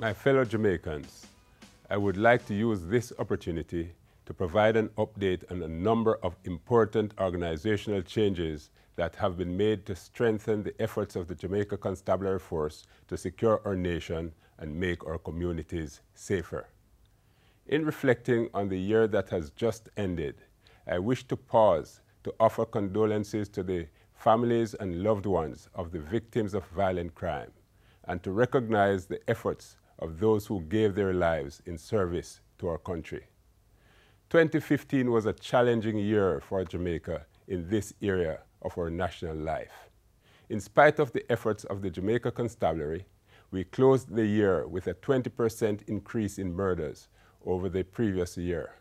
My fellow Jamaicans, I would like to use this opportunity to provide an update on a number of important organizational changes that have been made to strengthen the efforts of the Jamaica Constabulary Force to secure our nation and make our communities safer. In reflecting on the year that has just ended, I wish to pause to offer condolences to the families and loved ones of the victims of violent crime, and to recognize the efforts of those who gave their lives in service to our country. 2015 was a challenging year for Jamaica in this area of our national life. In spite of the efforts of the Jamaica Constabulary, we closed the year with a 20% increase in murders over the previous year.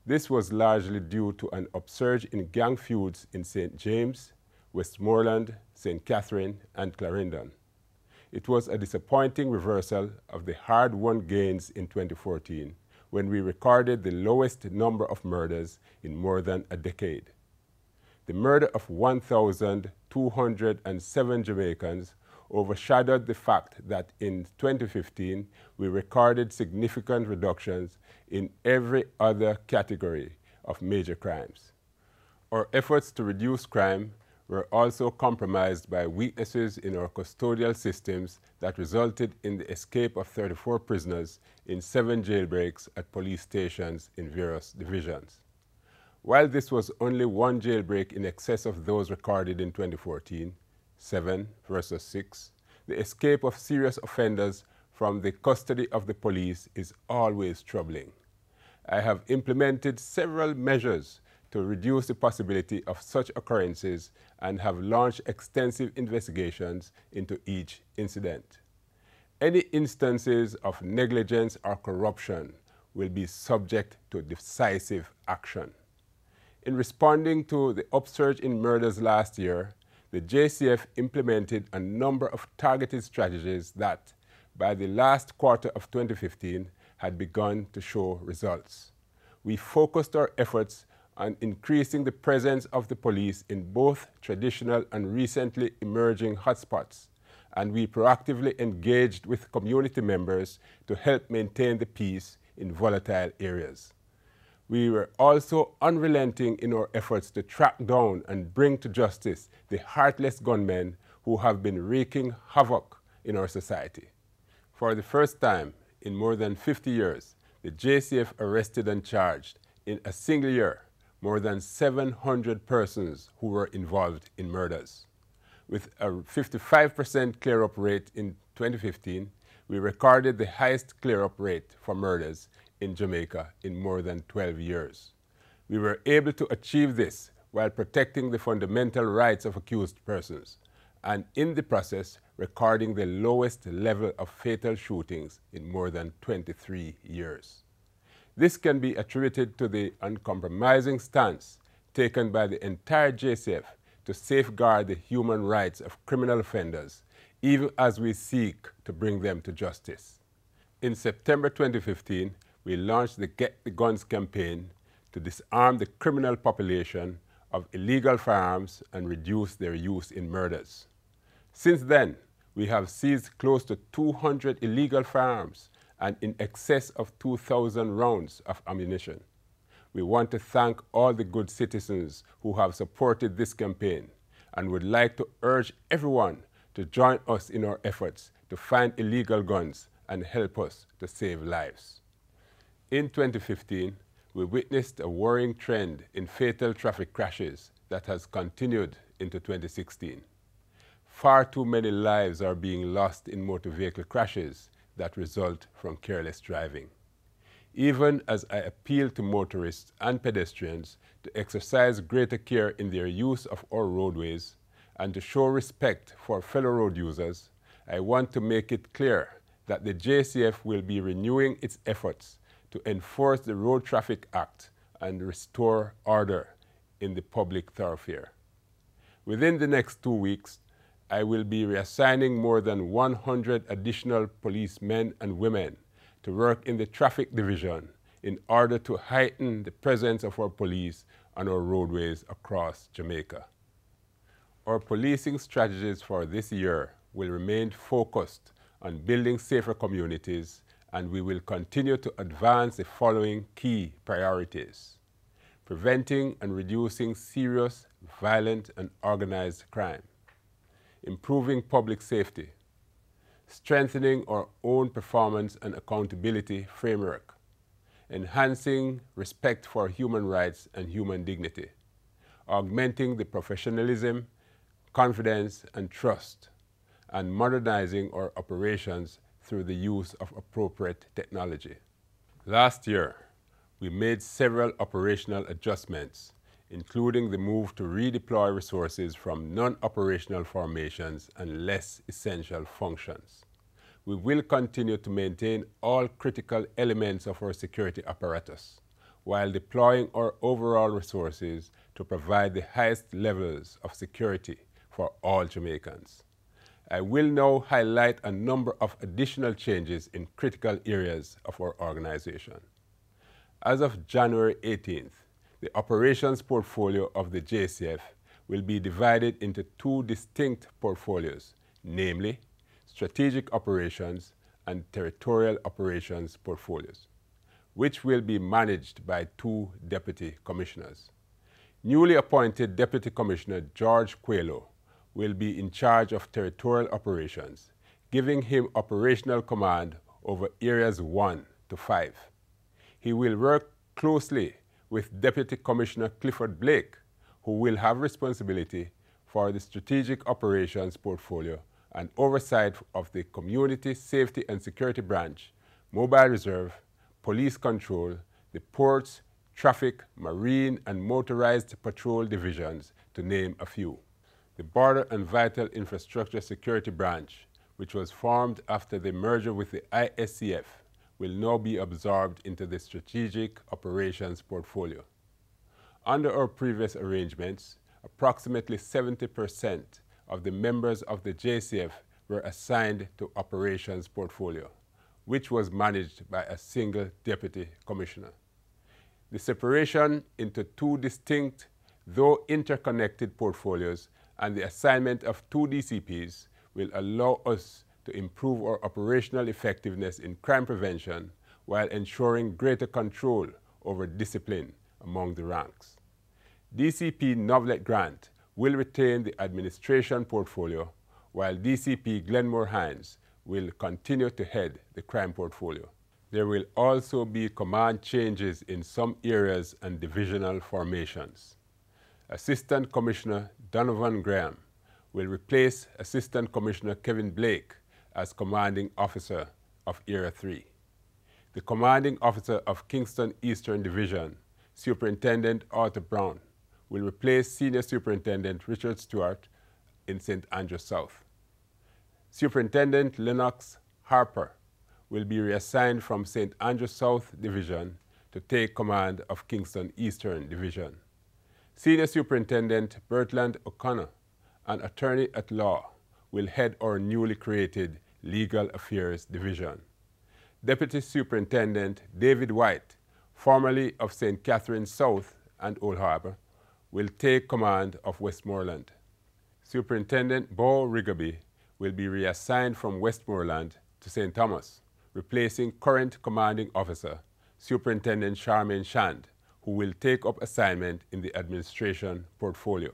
This was largely due to an upsurge in gang feuds in St. James, Westmoreland, St. Catherine, and Clarendon. It was a disappointing reversal of the hard-won gains in 2014, when we recorded the lowest number of murders in more than a decade. The murder of 1,207 Jamaicans overshadowed the fact that in 2015 we recorded significant reductions in every other category of major crimes. Our efforts to reduce crime were also compromised by weaknesses in our custodial systems that resulted in the escape of 34 prisoners in 7 jailbreaks at police stations in various divisions. While this was only one jailbreak in excess of those recorded in 2014, 7 versus 6, the escape of serious offenders from the custody of the police is always troubling. I have implemented several measures to reduce the possibility of such occurrences and have launched extensive investigations into each incident. Any instances of negligence or corruption will be subject to decisive action. In responding to the upsurge in murders last year, the JCF implemented a number of targeted strategies that, by the last quarter of 2015, had begun to show results. We focused our efforts on increasing the presence of the police in both traditional and recently emerging hotspots, and we proactively engaged with community members to help maintain the peace in volatile areas. We were also unrelenting in our efforts to track down and bring to justice the heartless gunmen who have been wreaking havoc in our society. For the first time in more than 50 years, the JCF arrested and charged in a single year more than 700 persons who were involved in murders. With a 55% clear-up rate in 2015, we recorded the highest clear-up rate for murders in Jamaica in more than 12 years. We were able to achieve this while protecting the fundamental rights of accused persons, and in the process recording the lowest level of fatal shootings in more than 23 years. This can be attributed to the uncompromising stance taken by the entire JCF to safeguard the human rights of criminal offenders, even as we seek to bring them to justice. In September 2015, we launched the Get the Guns campaign to disarm the criminal population of illegal firearms and reduce their use in murders. Since then, we have seized close to 200 illegal firearms and in excess of 2,000 rounds of ammunition. We want to thank all the good citizens who have supported this campaign and would like to urge everyone to join us in our efforts to find illegal guns and help us to save lives. In 2015, we witnessed a worrying trend in fatal traffic crashes that has continued into 2016. Far too many lives are being lost in motor vehicle crashes that result from careless driving. Even as I appeal to motorists and pedestrians to exercise greater care in their use of our roadways and to show respect for fellow road users, I want to make it clear that the JCF will be renewing its efforts to enforce the Road Traffic Act and restore order in the public thoroughfare. Within the next 2 weeks, I will be reassigning more than 100 additional policemen and women to work in the traffic division in order to heighten the presence of our police on our roadways across Jamaica. Our policing strategies for this year will remain focused on building safer communities, and we will continue to advance the following key priorities: preventing and reducing serious, violent, and organized crime, improving public safety, strengthening our own performance and accountability framework, enhancing respect for human rights and human dignity, augmenting the professionalism, confidence, and trust, and modernizing our operations through the use of appropriate technology. Last year, we made several operational adjustments, including the move to redeploy resources from non-operational formations and less essential functions. We will continue to maintain all critical elements of our security apparatus, while deploying our overall resources to provide the highest levels of security for all Jamaicans. I will now highlight a number of additional changes in critical areas of our organization. As of January 18th, the operations portfolio of the JCF will be divided into two distinct portfolios, namely Strategic Operations and Territorial Operations portfolios, which will be managed by two Deputy Commissioners. Newly appointed Deputy Commissioner George Coelho will be in charge of territorial operations, giving him operational command over areas 1 to 5. He will work closely with Deputy Commissioner Clifford Blake, who will have responsibility for the Strategic Operations portfolio and oversight of the Community Safety and Security Branch, Mobile Reserve, Police Control, the Ports, Traffic, Marine, and Motorized Patrol Divisions, to name a few. The Border and Vital Infrastructure Security Branch, which was formed after the merger with the ISCF, will now be absorbed into the Strategic Operations portfolio. Under our previous arrangements, approximately 70% of the members of the JCF were assigned to Operations portfolio, which was managed by a single Deputy Commissioner. The separation into two distinct, though interconnected portfolios and the assignment of two DCPs will allow us to improve our operational effectiveness in crime prevention while ensuring greater control over discipline among the ranks. DCP Novlet Grant will retain the administration portfolio, while DCP Glenmore Hines will continue to head the crime portfolio. There will also be command changes in some areas and divisional formations. Assistant Commissioner Donovan Graham will replace Assistant Commissioner Kevin Blake as Commanding Officer of Area 3. The Commanding Officer of Kingston Eastern Division, Superintendent Arthur Brown, will replace Senior Superintendent Richard Stewart in St. Andrews South. Superintendent Lennox Harper will be reassigned from St. Andrews South Division to take command of Kingston Eastern Division. Senior Superintendent Bertland O'Connor, an attorney-at-law, will head our newly created Legal Affairs Division. Deputy Superintendent David White, formerly of St. Catharines South and Old Harbour, will take command of Westmoreland. Superintendent Bo Rigaby will be reassigned from Westmoreland to St. Thomas, replacing current Commanding Officer, Superintendent Charmaine Shand, who will take up assignment in the administration portfolio.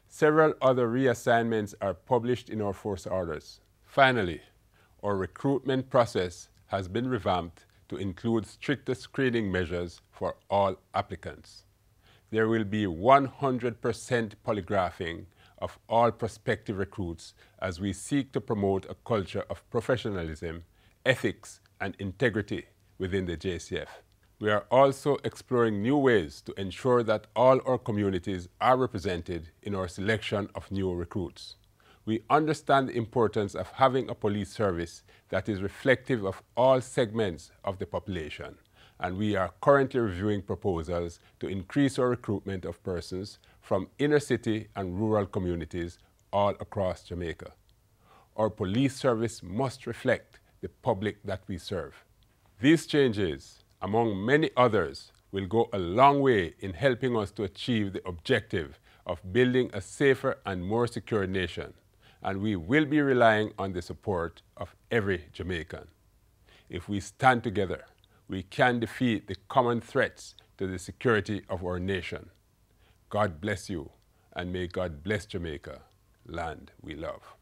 Several other reassignments are published in our force orders. Finally, our recruitment process has been revamped to include stricter screening measures for all applicants. There will be 100% polygraphing of all prospective recruits as we seek to promote a culture of professionalism, ethics, and integrity within the JCF. We are also exploring new ways to ensure that all our communities are represented in our selection of new recruits. We understand the importance of having a police service that is reflective of all segments of the population, and we are currently reviewing proposals to increase our recruitment of persons from inner city and rural communities all across Jamaica. Our police service must reflect the public that we serve. These changes, among many others, will go a long way in helping us to achieve the objective of building a safer and more secure nation, and we will be relying on the support of every Jamaican. If we stand together, we can defeat the common threats to the security of our nation. God bless you, and may God bless Jamaica, land we love.